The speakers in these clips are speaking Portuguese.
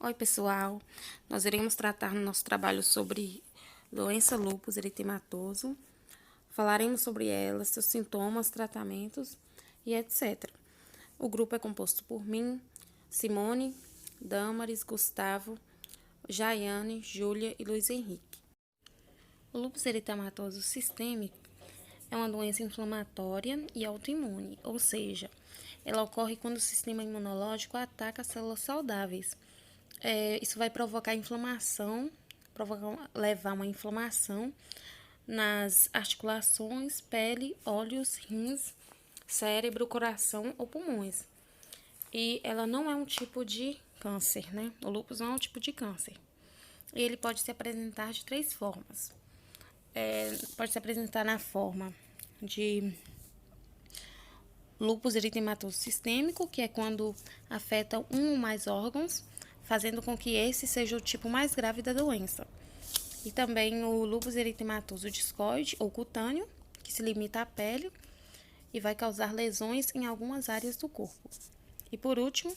Oi, pessoal. Nós iremos tratar no nosso trabalho sobre doença lúpus eritematoso. Falaremos sobre ela, seus sintomas, tratamentos e etc. O grupo é composto por mim, Simone, Damaris, Gustavo, Jaiane, Júlia e Luiz Henrique. O lúpus eritematoso sistêmico é uma doença inflamatória e autoimune, ou seja, ela ocorre quando o sistema imunológico ataca as células saudáveis. Isso vai provocar inflamação, levar uma inflamação nas articulações, pele, olhos, rins, cérebro, coração ou pulmões. E ela não é um tipo de câncer, né? O lúpus não é um tipo de câncer. E ele pode se apresentar de 3 formas. Pode se apresentar na forma de lúpus eritematoso sistêmico, que é quando afeta um ou mais órgãos, fazendo com que esse seja o tipo mais grave da doença. E também o lúpus eritematoso discoide ou cutâneo, que se limita à pele e vai causar lesões em algumas áreas do corpo. E por último,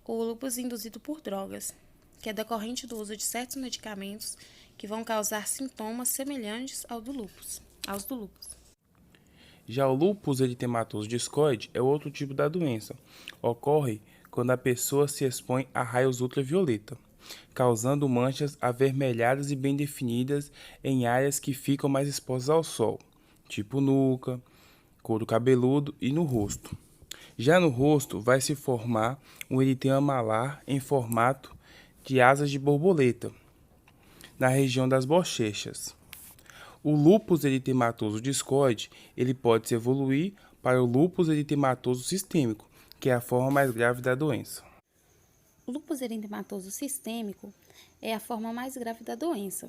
o lúpus induzido por drogas, que é decorrente do uso de certos medicamentos que vão causar sintomas semelhantes aos do lúpus. Já o lúpus eritematoso discoide é outro tipo da doença. Ocorre quando a pessoa se expõe a raios ultravioleta, causando manchas avermelhadas e bem definidas em áreas que ficam mais expostas ao sol, tipo nuca, couro cabeludo e no rosto. Já no rosto vai se formar um eritema malar em formato de asas de borboleta, na região das bochechas. O lúpus eritematoso discoide, ele pode se evoluir para o lúpus eritematoso sistêmico, que é a forma mais grave da doença. O lúpus eritematoso sistêmico é a forma mais grave da doença,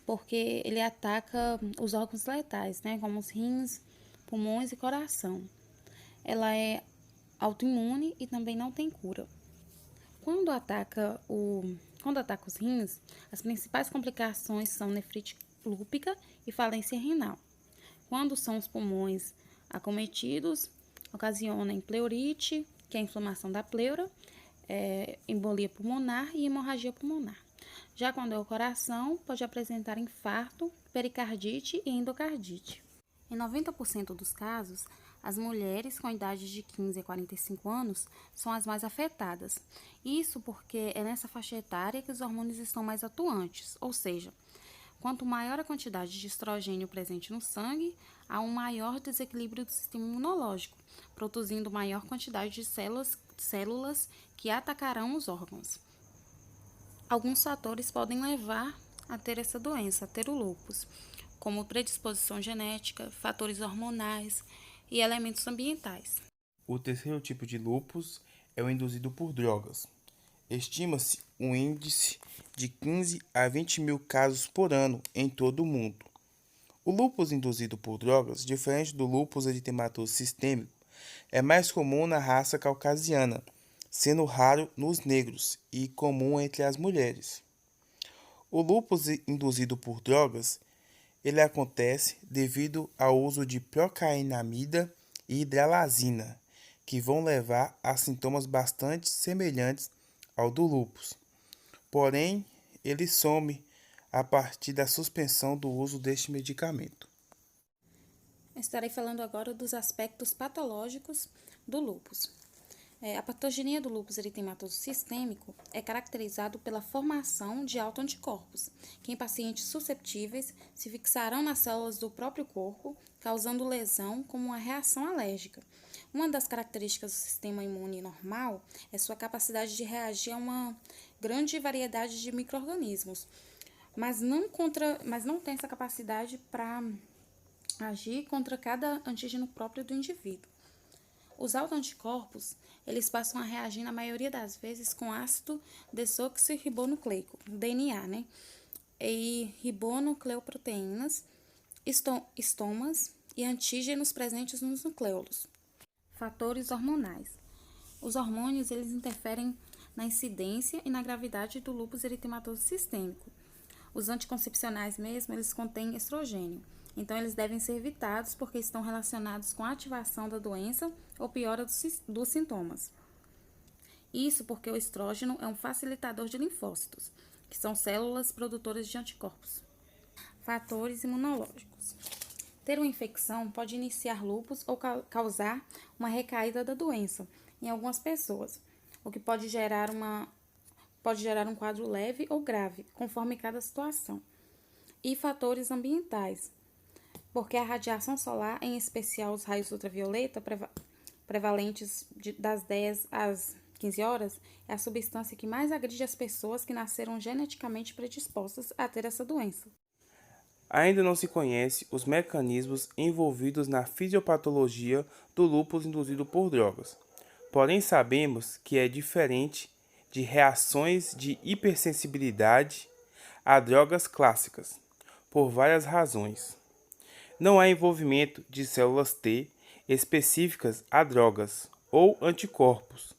porque ele ataca os órgãos letais, né, como os rins, pulmões e coração. Ela é autoimune e também não tem cura. Quando ataca os rins, as principais complicações são nefrite lúpica e falência renal. Quando são os pulmões acometidos, ocasiona em pleurite, que é a inflamação da pleura, embolia pulmonar e hemorragia pulmonar. Já quando é o coração, pode apresentar infarto, pericardite e endocardite. Em 90% dos casos, as mulheres com idade de 15 a 45 anos são as mais afetadas. Isso porque é nessa faixa etária que os hormônios estão mais atuantes, ou seja, quanto maior a quantidade de estrogênio presente no sangue, há um maior desequilíbrio do sistema imunológico, produzindo maior quantidade de células que atacarão os órgãos. Alguns fatores podem levar a ter essa doença, a ter o lúpus, como predisposição genética, fatores hormonais e elementos ambientais. O terceiro tipo de lúpus é o induzido por drogas. Estima-se um índice de 15 a 20 mil casos por ano em todo o mundo. O lúpus induzido por drogas, diferente do lúpus eritematoso sistêmico, é mais comum na raça caucasiana, sendo raro nos negros e comum entre as mulheres. O lúpus induzido por drogas, ele acontece devido ao uso de procainamida e hidralazina, que vão levar a sintomas bastante semelhantes ao do lúpus. Porém, ele some a partir da suspensão do uso deste medicamento. Estarei falando agora dos aspectos patológicos do lúpus. A patogenia do lúpus eritematoso sistêmico é caracterizado pela formação de autoanticorpos, que em pacientes susceptíveis se fixarão nas células do próprio corpo, causando lesão como uma reação alérgica. Uma das características do sistema imune normal é sua capacidade de reagir a uma grande variedade de micro-organismos, mas não tem essa capacidade para agir contra cada antígeno próprio do indivíduo. Os autoanticorpos, eles passam a reagir na maioria das vezes com ácido desoxirribonucleico, DNA, né? E ribonucleoproteínas, estomas e antígenos presentes nos nucleolos. Fatores hormonais. Os hormônios, eles interferem na incidência e na gravidade do lúpus eritematoso sistêmico. Os anticoncepcionais mesmo, eles contêm estrogênio. Então, eles devem ser evitados porque estão relacionados com a ativação da doença ou piora dos sintomas. Isso porque o estrógeno é um facilitador de linfócitos, que são células produtoras de anticorpos. Fatores imunológicos. Ter uma infecção pode iniciar lúpus ou causar uma recaída da doença em algumas pessoas, o que pode gerar um quadro leve ou grave, conforme cada situação. E fatores ambientais, porque a radiação solar, em especial os raios ultravioleta, prevalentes das 10 às 15 horas, é a substância que mais agride as pessoas que nasceram geneticamente predispostas a ter essa doença. Ainda não se conhece os mecanismos envolvidos na fisiopatologia do lúpus induzido por drogas. Porém, sabemos que é diferente de reações de hipersensibilidade a drogas clássicas, por várias razões. Não há envolvimento de células T específicas a drogas ou anticorpos,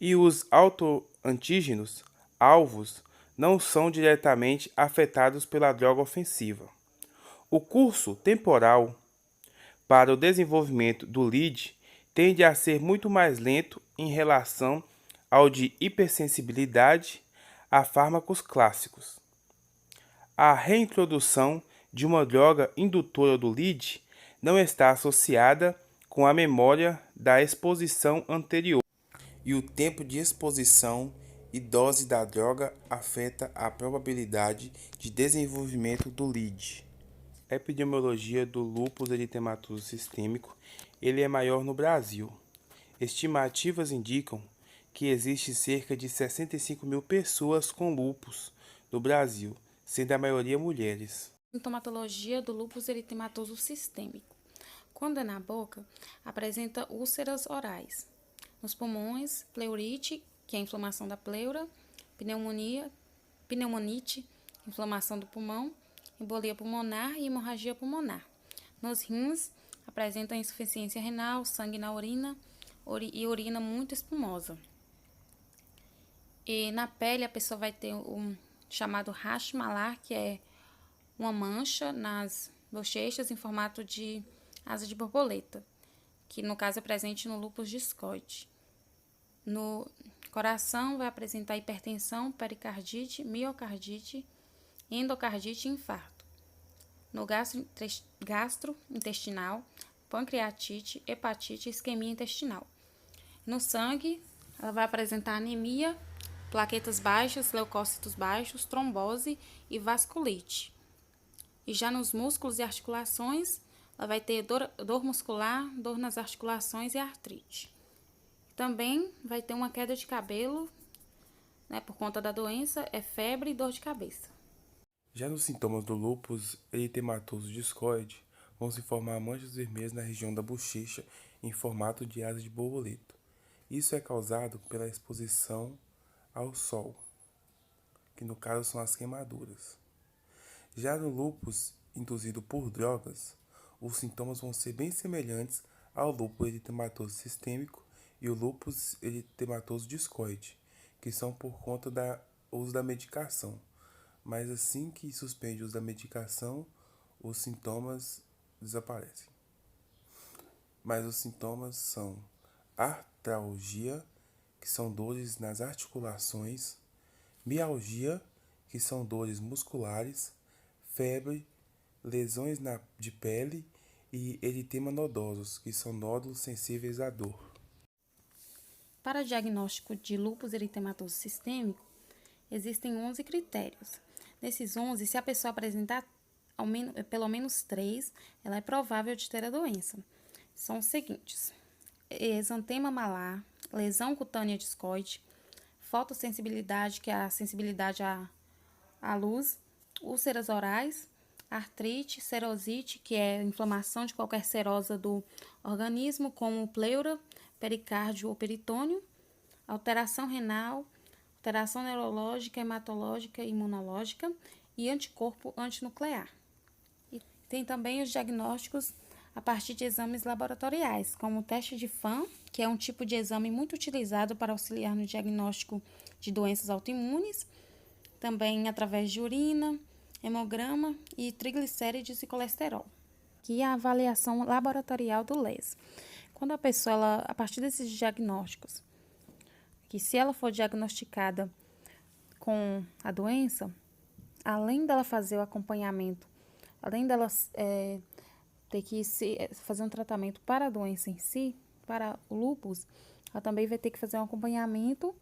e os autoantígenos alvos não são diretamente afetados pela droga ofensiva. O curso temporal para o desenvolvimento do LID tende a ser muito mais lento em relação ao de hipersensibilidade a fármacos clássicos. A reintrodução de uma droga indutora do LID não está associada com a memória da exposição anterior, e o tempo de exposição e dose da droga afeta a probabilidade de desenvolvimento do LID. A epidemiologia do lúpus eritematoso sistêmico ele é maior no Brasil. Estimativas indicam que existe cerca de 65 mil pessoas com lúpus no Brasil, sendo a maioria mulheres. Sintomatologia do lúpus eritematoso sistêmico. Quando é na boca, apresenta úlceras orais. Nos pulmões, pleurite, que é a inflamação da pleura, pneumonite, inflamação do pulmão, embolia pulmonar e hemorragia pulmonar. Nos rins, apresenta insuficiência renal, sangue na urina e urina muito espumosa. E na pele, a pessoa vai ter um chamado rash malar, que é uma mancha nas bochechas em formato de asa de borboleta, que no caso é presente no lúpus discoide. No coração vai apresentar hipertensão, pericardite, miocardite, endocardite e infarto. No gastrointestinal, pancreatite, hepatite e isquemia intestinal. No sangue, ela vai apresentar anemia, plaquetas baixas, leucócitos baixos, trombose e vasculite. E já nos músculos e articulações, ela vai ter dor muscular, dor nas articulações e artrite. Também vai ter uma queda de cabelo, por conta da doença, é febre e dor de cabeça. Já nos sintomas do lúpus eritematoso discoide, vão se formar manchas vermelhas na região da bochecha em formato de asa de borboleta. Isso é causado pela exposição ao sol, que no caso são as queimaduras. Já no lúpus induzido por drogas, os sintomas vão ser bem semelhantes ao lúpus eritematoso sistêmico e o lúpus eritematoso discoide, que são por conta do uso da medicação. Mas assim que suspende o uso da medicação, os sintomas desaparecem. Mas os sintomas são artralgia, que são dores nas articulações, mialgia, que são dores musculares, febre, lesões de pele e eritema nodosos, que são nódulos sensíveis à dor. Para diagnóstico de lúpus eritematoso sistêmico, existem 11 critérios. Desses 11, se a pessoa apresentar pelo menos 3, ela é provável de ter a doença. São os seguintes: exantema malar, lesão cutânea discoide, fotossensibilidade, que é a sensibilidade à luz, úlceras orais, artrite, serosite, que é inflamação de qualquer serosa do organismo, como pleura, pericárdio ou peritônio, alteração renal, alteração neurológica, hematológica e imunológica e anticorpo antinuclear. E tem também os diagnósticos a partir de exames laboratoriais, como o teste de FAM, que é um tipo de exame muito utilizado para auxiliar no diagnóstico de doenças autoimunes, também através de urina, hemograma e triglicérides e colesterol. E a avaliação laboratorial do LES. Quando a pessoa, a partir desses diagnósticos, que se ela for diagnosticada com a doença, além dela fazer o acompanhamento, além dela ter que fazer um tratamento para a doença em si, para o lúpus, ela também vai ter que fazer um acompanhamento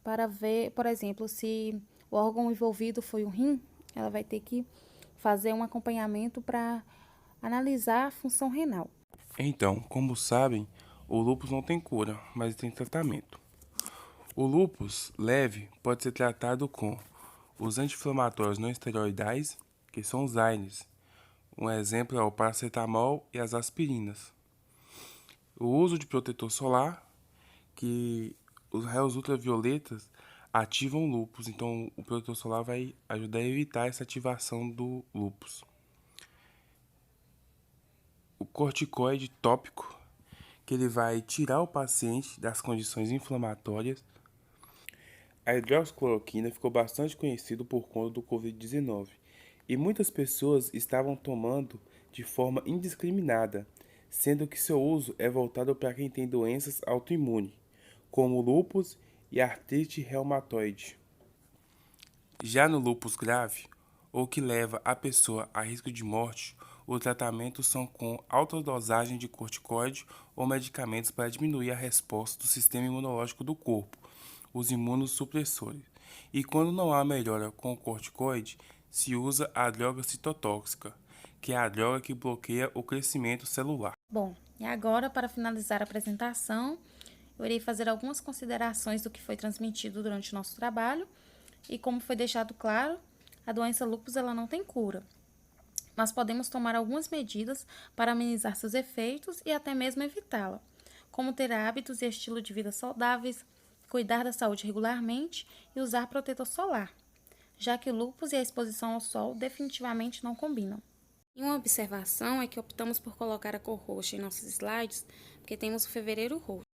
para ver, por exemplo, se o órgão envolvido foi o rim, ela vai ter que fazer um acompanhamento para analisar a função renal. Então, como sabem, o lúpus não tem cura, mas tem tratamento. O lúpus leve pode ser tratado com os anti-inflamatórios não esteroidais, que são os AINES. Um exemplo é o paracetamol e as aspirinas. O uso de protetor solar, que os raios ultravioletas ativam o lúpus, então o protetor solar vai ajudar a evitar essa ativação do lúpus. O corticoide tópico, que ele vai tirar o paciente das condições inflamatórias. A hidroxicloroquina ficou bastante conhecida por conta do Covid-19 e muitas pessoas estavam tomando de forma indiscriminada, sendo que seu uso é voltado para quem tem doenças autoimunes, como lúpus e artrite reumatoide. Já no lúpus grave, ou que leva a pessoa a risco de morte, os tratamentos são com alta dosagem de corticoide ou medicamentos para diminuir a resposta do sistema imunológico do corpo, os imunossupressores. E quando não há melhora com o corticoide, se usa a droga citotóxica, que é a droga que bloqueia o crescimento celular. Bom, e agora, para finalizar a apresentação, eu irei fazer algumas considerações do que foi transmitido durante o nosso trabalho e como foi deixado claro, a doença lúpus ela não tem cura. Nós podemos tomar algumas medidas para amenizar seus efeitos e até mesmo evitá-la, como ter hábitos e estilo de vida saudáveis, cuidar da saúde regularmente e usar protetor solar, já que o lúpus e a exposição ao sol definitivamente não combinam. E uma observação é que optamos por colocar a cor roxa em nossos slides, porque temos o fevereiro roxo.